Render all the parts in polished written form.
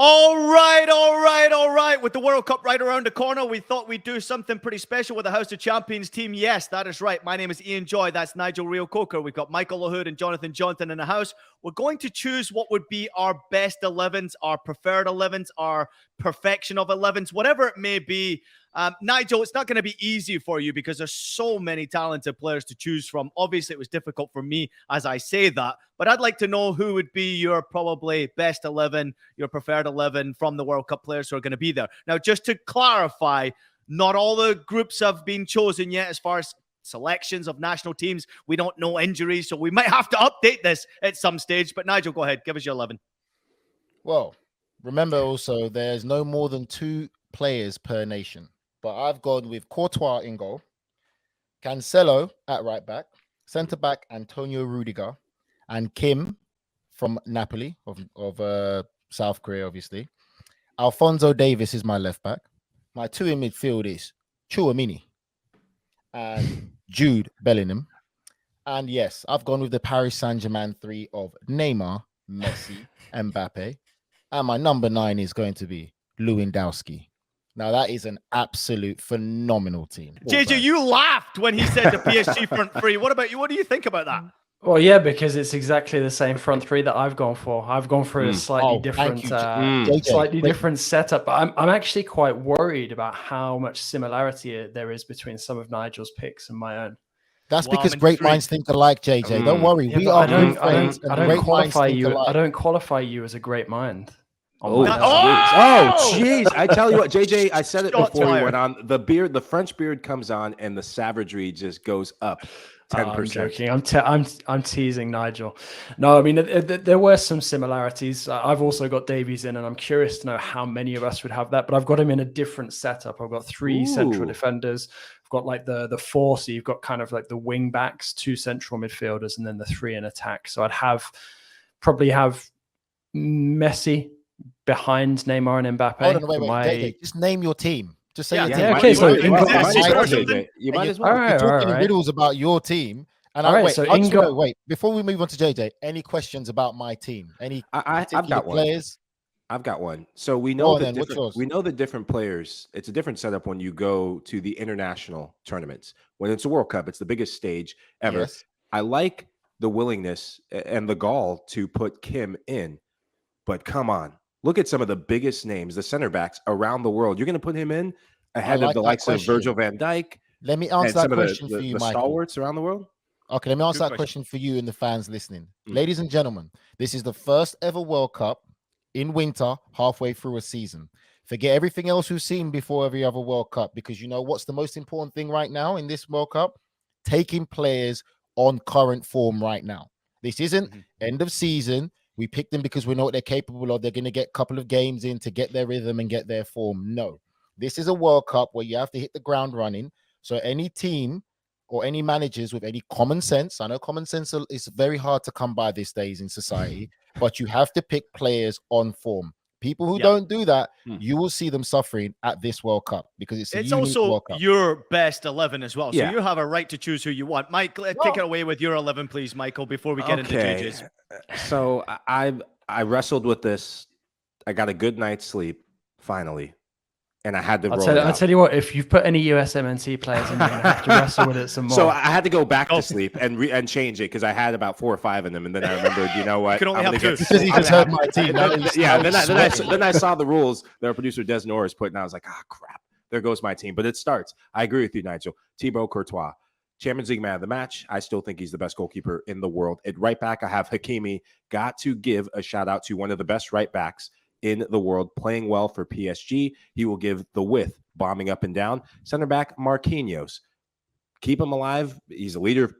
All right. With the World Cup right around the corner, we thought we'd do something pretty special with the House of Champions team. Yes, that is right. My name is Ian Joy. That's Nigel Rio Coker. We've got Michael LaHood and Jonathan Johnson in the house. We're going to choose what would be our best 11s, our preferred 11s, our perfection of 11s, whatever it may be. Nigel, it's not going to be easy for you because there's so many talented players to choose from. Obviously, it was difficult for me as I say that, but I'd like to know who would be your probably best 11, your preferred 11 from the World Cup players who are going to be there. Now, just to clarify, not all the groups have been chosen yet as far as selections of national teams. We don't know injuries, so we might have to update this at some stage. But Nigel, go ahead. Give us your 11. Well, remember also there's no more than 2 players per nation. But I've gone with Courtois in goal, Cancelo at right back, centre back Antonio Rudiger, and Kim from Napoli of South Korea, obviously. Alphonso Davies is my left back. My 2 in midfield is Chouamini and Jude Bellingham. And yes, I've gone with the Paris Saint-Germain 3 of Neymar, Messi, Mbappe. And my number 9 is going to be Lewandowski. Now, that is an absolute phenomenal team. JJ, you laughed when he said the PSG front 3. What about you? What do you think about that? Well, yeah, because it's exactly the same front 3 that I've gone for. I've gone for a slightly different setup. But I'm actually quite worried about how much similarity there is between some of Nigel's picks and my own. That's because great minds think alike, JJ. Don't worry. Yeah, I don't qualify you as a great mind. Oh, jeez. I tell you what, JJ, I said it before we went on. The French beard comes on and the savagery just goes up 10%. I'm joking. I'm teasing Nigel. No, I mean, there were some similarities. I've also got Davies in, and I'm curious to know how many of us would have that, but I've got him in a different setup. I've got 3 central defenders. I've got like the 4, so you've got kind of like the wing backs, 2 central midfielders, and then the 3 in attack. So I'd probably have Messi behind Neymar and Mbappe. Hold on, wait. Just name your team. Just say your team. Yeah, okay, you might as well. You're talking riddles about your team. And wait. Before we move on to JJ, any questions about my team? Any I've got players? I've got one. So we know the different players. It's a different setup when you go to the international tournaments. When it's a World Cup, it's the biggest stage ever. Yes. I like the willingness and the gall to put Kim in, but come on. Look at some of the biggest names, the center backs around the world. You're going to put him in ahead of the likes of Virgil van Dijk. Let me answer that question for you, Michael. Stalwarts around the world. Okay, let me answer that question for you and the fans listening. Ladies and gentlemen, this is the first ever World Cup in winter, halfway through a season. Forget everything else we've seen before every other World Cup, because you know what's the most important thing right now in this World Cup? Taking players on current form right now. This isn't end of season. We pick them because we know what they're capable of. They're going to get a couple of games in to get their rhythm and get their form. No, this is a World Cup where you have to hit the ground running. So any team or any managers with any common sense, I know common sense is very hard to come by these days in society, but you have to pick players on form. People who don't do that, you will see them suffering at this World Cup because it's also World Cup. Your best 11 as well. So you have a right to choose who you want. Mike, take it away with your 11, please, Michael, before we get into JJ's. So I wrestled with this. I got a good night's sleep, finally. And I had to I'll tell you what, if you've put any USMNT players in, you're going to have to wrestle with it some more. So I had to go back to sleep and change it because I had about 4 or 5 in them. And then I remembered, you know what? You can only have 2. Because he just heard my team. Then I saw the rules that our producer Des Norris put, and I was like, crap. There goes my team. But it starts. I agree with you, Nigel. Thibaut Courtois, Champions League man of the match. I still think he's the best goalkeeper in the world. At right back, I have Hakimi. Got to give a shout out to one of the best right backs in the world, playing well for PSG. He will give the width, bombing up and down. Center back, Marquinhos. Keep him alive. He's a leader of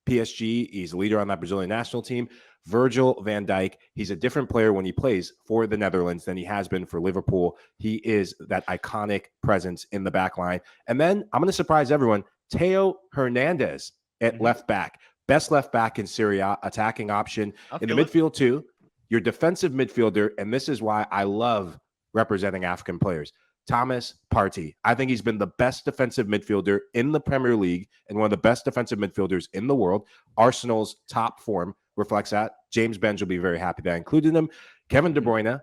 PSG. He's a leader on that Brazilian national team. Virgil van Dijk. He's a different player when he plays for the Netherlands than he has been for Liverpool. He is that iconic presence in the back line. And then I'm going to surprise everyone. Theo Hernandez at left back. Best left back in Serie A, attacking option in the midfield too. Your defensive midfielder, and this is why I love representing African players, Thomas Partey. I think he's been the best defensive midfielder in the Premier League and one of the best defensive midfielders in the world. Arsenal's top form reflects that. James Benj will be very happy that I included him. Kevin De Bruyne,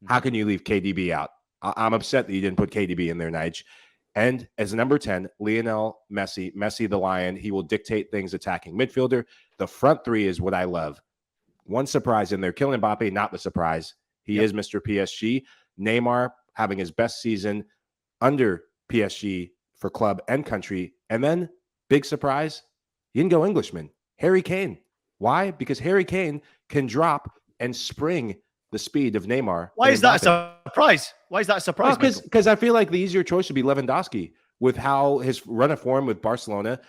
How can you leave KDB out? I'm upset that you didn't put KDB in there, Nige. And as number 10, Lionel Messi, Messi the Lion. He will dictate things attacking midfielder. The front three is what I love. One surprise in there. Kylian Mbappe, not the surprise. He is Mr. PSG. Neymar having his best season under PSG for club and country. And then, big surprise, you didn't go Englishman. Harry Kane. Why? Because Harry Kane can drop and spring the speed of Neymar. Why is that a surprise? Why is that a surprise? Because I feel like the easier choice should be Lewandowski with how his run of form with Barcelona.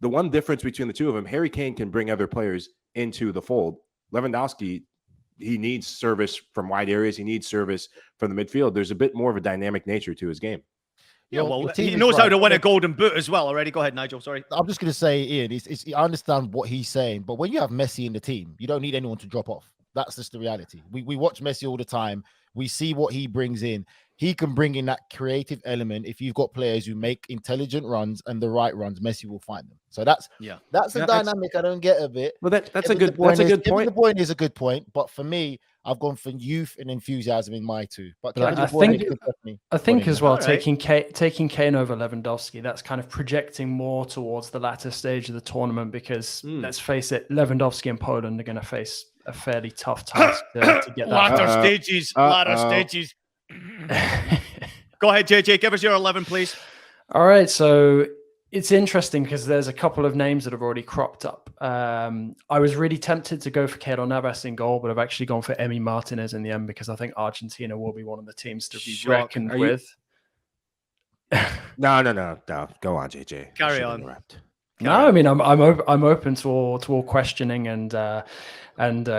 The one difference between the two of them, Harry Kane can bring other players into the fold. Lewandowski, he needs service from wide areas. He needs service from the midfield. There's a bit more of a dynamic nature to his game. Yeah, well, he knows how to win a golden boot as well already. Go ahead, Nigel. Sorry. I'm just going to say, Ian, I understand what he's saying, but when you have Messi in the team, you don't need anyone to drop off. That's just the reality. We watch Messi all the time. We see what he brings in. He can bring in that creative element. If you've got players who make intelligent runs and the right runs, Messi will find them. So that's a dynamic I don't get a bit. Well, that's a good point. The point is a good point, but for me, I've gone for youth and enthusiasm in my two. But I think as well, taking Kane over Lewandowski, that's kind of projecting more towards the latter stage of the tournament because let's face it, Lewandowski and Poland are going to face a fairly tough task to get that. Latter stages. Go ahead, JJ. Give us your 11, please. All right. So it's interesting because there's a couple of names that have already cropped up. I was really tempted to go for Keylor Navas in goal, but I've actually gone for Emi Martinez in the end because I think Argentina will be one of the teams to be reckoned with. No. Go on, JJ. Carry on. No, I mean I'm open to all questioning and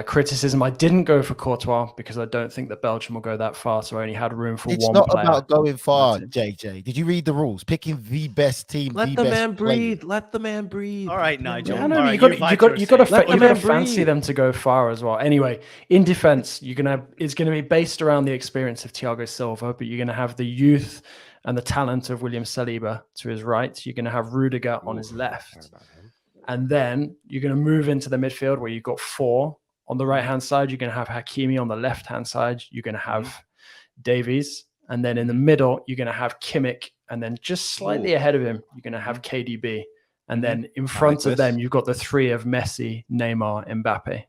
criticism. I didn't go for Courtois because I don't think that Belgium will go that far, so I only had room for one player. It's not about going far, JJ. Did you read the rules? Picking the best team. Let the man breathe. Let the man breathe. All right, Nigel. Yeah, no, you got to fancy them to go far as well. Anyway, in defense, it's gonna be based around the experience of Thiago Silva, but you're gonna have the youth and the talent of William Saliba to his right. You're going to have Rudiger on his left. And then you're going to move into the midfield where you've got 4. On the right-hand side, you're going to have Hakimi. On the left-hand side, you're going to have Davies. And then in the middle, you're going to have Kimmich. And then just slightly ahead of him, you're going to have KDB. And then in front of them, you've got the 3 of Messi, Neymar, Mbappe.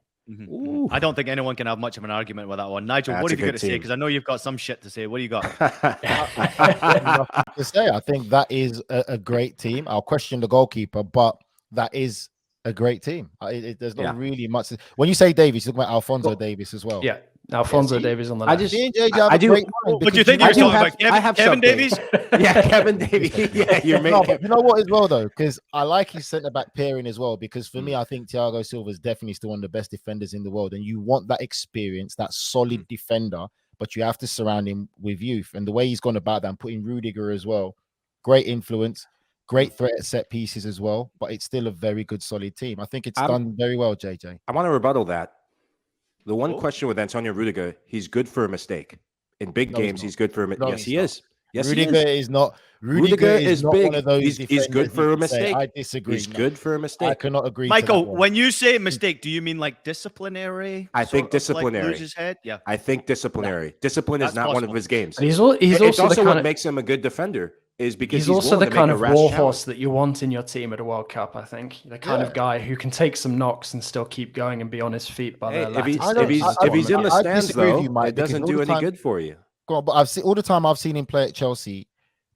I don't think anyone can have much of an argument with that one. Nigel, what have you got to say? Because I know you've got some shit to say. What do you got? To say, I think that is a great team. I'll question the goalkeeper, but that is a great team. There's not really much. When you say Davies, you're talking about Alphonso Davies as well. Yeah. Alphonso Davies on the left. I do. What do you think you were talking about? Kevin Davies? Yeah, Kevin Davies. Yeah, you're making. But you know what as well though, because I like his centre back pairing as well. Because for me, I think Thiago Silva is definitely still one of the best defenders in the world, and you want that experience, that solid defender, but you have to surround him with youth. And the way he's gone about that, and putting Rudiger as well, great influence, great threat at set pieces as well. But it's still a very good, solid team. I think it's done very well, JJ. I want to rebuttal that. The one question with Antonio Rudiger, he's good for a mistake. In big games, he's good for a mistake. Yes, he is. Yes, Rudiger is not. Rudiger is not big. One of those he's good for a mistake. I disagree. He's good for a mistake. I cannot agree. Michael, when you say mistake, do you mean like disciplinary? I think disciplinary. Like lose his head? Yeah. I think disciplinary. Yeah. Discipline is not one of his games. He's also what makes him a good defender. Is because he's also the kind of warhorse that you want in your team at a World Cup. I think the kind of guy who can take some knocks and still keep going and be on his feet by the if he's in the stands though, it doesn't do any good for you. Go on, but I've seen all the time I've seen him play at Chelsea,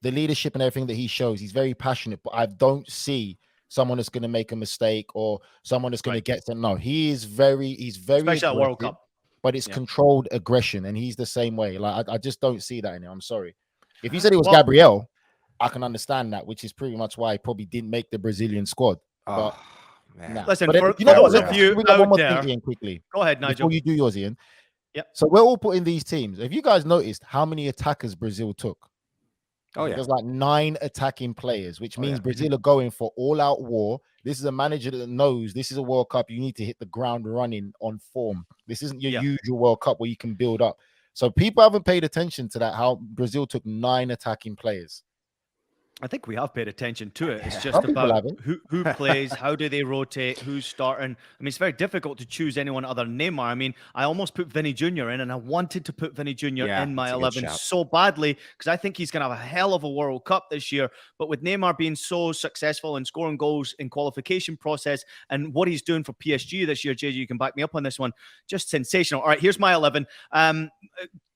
the leadership and everything that he shows. He's very passionate, but I don't see someone that's going to make a mistake or someone that's going to get some. No, he's very especially at World Cup, but it's controlled aggression, and he's the same way. Like I just don't see that in him. I'm sorry. If you said it was Gabriel, I can understand that, which is pretty much why he probably didn't make the Brazilian squad. But listen, for those of you out there, quickly. Go ahead, Nigel. Before you do yours, Ian. Yeah. So we're all putting these teams. Have you guys noticed how many attackers Brazil took? Oh yeah. There's like 9 attacking players, which means Brazil are going for all-out war. This is a manager that knows this is a World Cup. You need to hit the ground running on form. This isn't your usual World Cup where you can build up. So people haven't paid attention to that. How Brazil took 9 attacking players. I think we have paid attention to it. It's just Some people about haven't. who plays, how do they rotate, who's starting. I mean, it's very difficult to choose anyone other than Neymar. I mean, I almost put Vinny Jr. in, and I wanted to put Vinny Jr. Yeah, in my that's a good 11 shout. so badly because I think he's going to have a hell of a World Cup this year. But with Neymar being so successful and scoring goals in qualification process and what he's doing for PSG this year, JJ, you can back me up on this one. Just sensational. All right, here's my 11.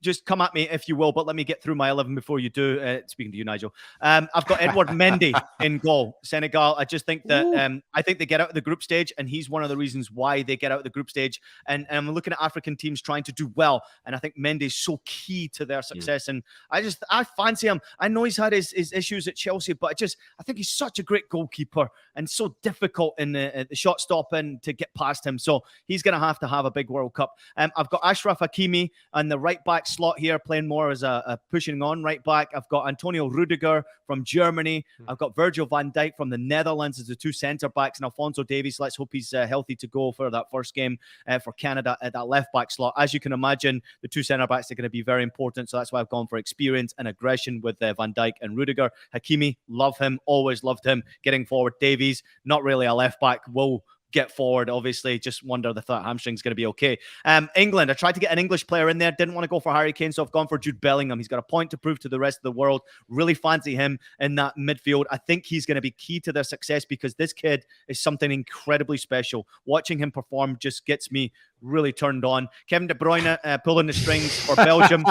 Just come at me if you will, but let me get through my 11 before you do. Speaking to you, Nigel. I've got Edouard Mendy in goal, Senegal. I just think that I think they get out of the group stage, and he's one of the reasons why they get out of the group stage. And I'm looking at African teams trying to do well, and I think Mendy is so key to their success. And I fancy him. I know he's had his issues at Chelsea, but I think he's such a great goalkeeper and so difficult in the shot stopping to get past him. So he's going to have a big World Cup. I've got Ashraf Hakimi on the right back slot here, playing more as a pushing on right back. I've got Antonio Rudiger from Germany. I've got Virgil van Dijk from the Netherlands as the two centre backs, and Alphonso Davies. Let's hope he's healthy to go for that first game for Canada at that left back slot. As you can imagine, the two centre backs are going to be very important, so that's why I've gone for experience and aggression with Van Dijk and Rudiger. Hakimi, love him, always loved him. Getting forward, Davies, not really a left back, will get forward, obviously. Just wonder the thought hamstring's going to be okay. England, I tried to get an English player in there, didn't want to go for Harry Kane, so I've gone for Jude Bellingham. He's got a point to prove to the rest of the world. Really fancy him in that midfield. I think he's going to be key to their success because this kid is something incredibly special. Watching him perform just gets me really turned on. Kevin De Bruyne pulling the strings for Belgium.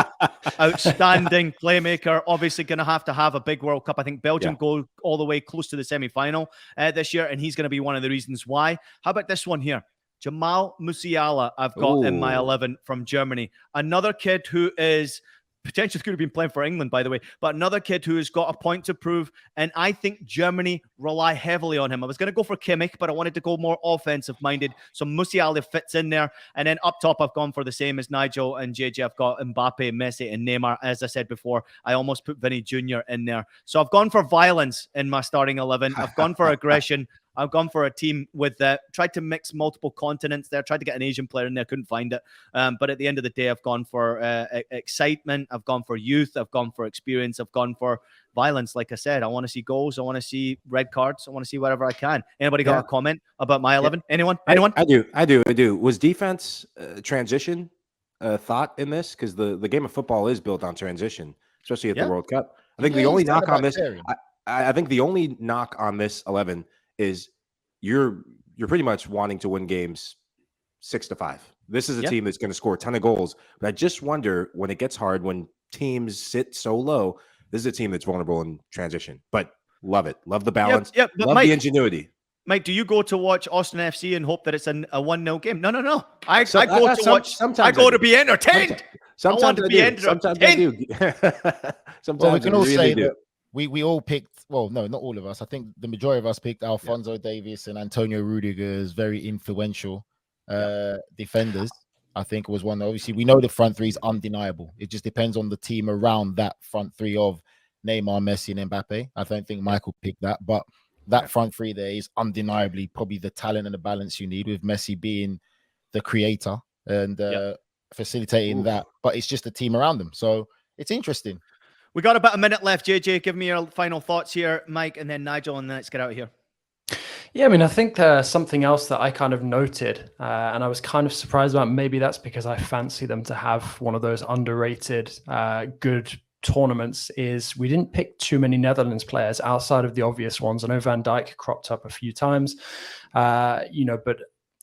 Outstanding playmaker. Obviously going to have a big World Cup. I think Belgium go all the way close to the semi-final this year, and he's going to be one of the reasons why. How about this one here? Jamal Musiala, I've got in my 11 from Germany. Another kid who is potentially could have been playing for England, by the way, but another kid who has got a point to prove, and I think Germany rely heavily on him. I was going to go for Kimmich, but I wanted to go more offensive-minded, so Musiala fits in there. And then up top, I've gone for the same as Nigel and JJ. I've got Mbappe, Messi, and Neymar. As I said before, I almost put Vinny Jr. in there. So I've gone for violence in my starting 11. I've gone for aggression. I've gone for a team with tried to mix multiple continents there, tried to get an Asian player in there, couldn't find it. But at the end of the day, I've gone for excitement. I've gone for youth. I've gone for experience. I've gone for violence. Like I said, I want to see goals. I want to see red cards. I want to see whatever I can. Anybody got a comment about my 11? Anyone? I do. Was defense transition thought in this? Because the game of football is built on transition, especially at the World Cup. I think the only knock on this, I think the only knock on this 11 is you're pretty much wanting to win games 6-5. This is a team that's going to score a ton of goals, but I just wonder when it gets hard, when teams sit so low, this is a team that's vulnerable in transition. But love it, love the balance, love the ingenuity. Mike, do you go to watch Austin FC and hope that it's a 1-0 game? No. I go to watch. I go to be entertained. Sometimes I want to be entertained. Sometimes I do. Sometimes we can all really say do. that we all picked, well, no, not all of us. I think the majority of us picked Alphonso Davies and Antonio Rudiger as very influential defenders. I think it was one. Obviously, we know the front three is undeniable. It just depends on the team around that front three of Neymar, Messi, and Mbappe. I don't think Michael picked that, but that front three there is undeniably probably the talent and the balance you need, with Messi being the creator and facilitating that. But it's just the team around them. So it's interesting. We got about a minute left. JJ, give me your final thoughts here, Mike, and then Nigel, and then let's get out of here. Yeah, I mean, I think something else that I kind of noted, and I was kind of surprised about, maybe that's because I fancy them to have one of those underrated, good tournaments, is we didn't pick too many Netherlands players outside of the obvious ones. I know Van Dijk cropped up a few times, but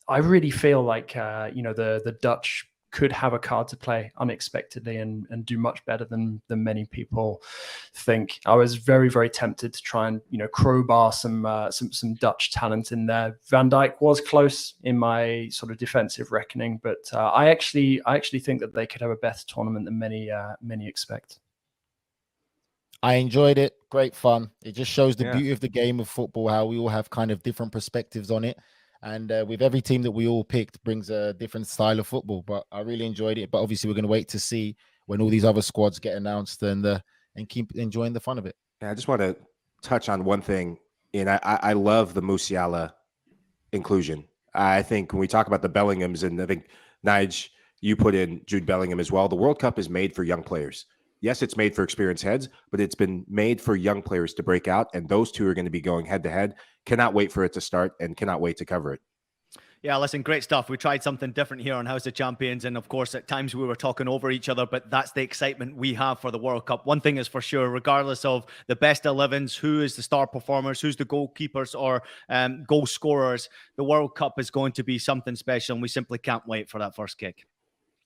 I really feel like, the Dutch could have a card to play unexpectedly and do much better than many people think. I was very, very tempted to try and, crowbar some Dutch talent in there. Van Dijk was close in my sort of defensive reckoning, but I actually think that they could have a better tournament than many expect. I enjoyed it. Great fun. It just shows the beauty of the game of football, how we all have kind of different perspectives on it. And with every team that we all picked brings a different style of football. But I really enjoyed it. But obviously, we're going to wait to see when all these other squads get announced and keep enjoying the fun of it. Yeah, I just want to touch on one thing. And I love the Musiala inclusion. I think when we talk about the Bellinghams, and I think, Nige, you put in Jude Bellingham as well, the World Cup is made for young players. Yes, it's made for experienced heads, but it's been made for young players to break out. And those two are going to be going head to head. Cannot wait for it to start and cannot wait to cover it. Yeah, listen, great stuff. We tried something different here on House of Champions. And of course, at times we were talking over each other, but that's the excitement we have for the World Cup. One thing is for sure, regardless of the best 11s, who is the star performers, who's the goalkeepers or goal scorers, the World Cup is going to be something special. And we simply can't wait for that first kick.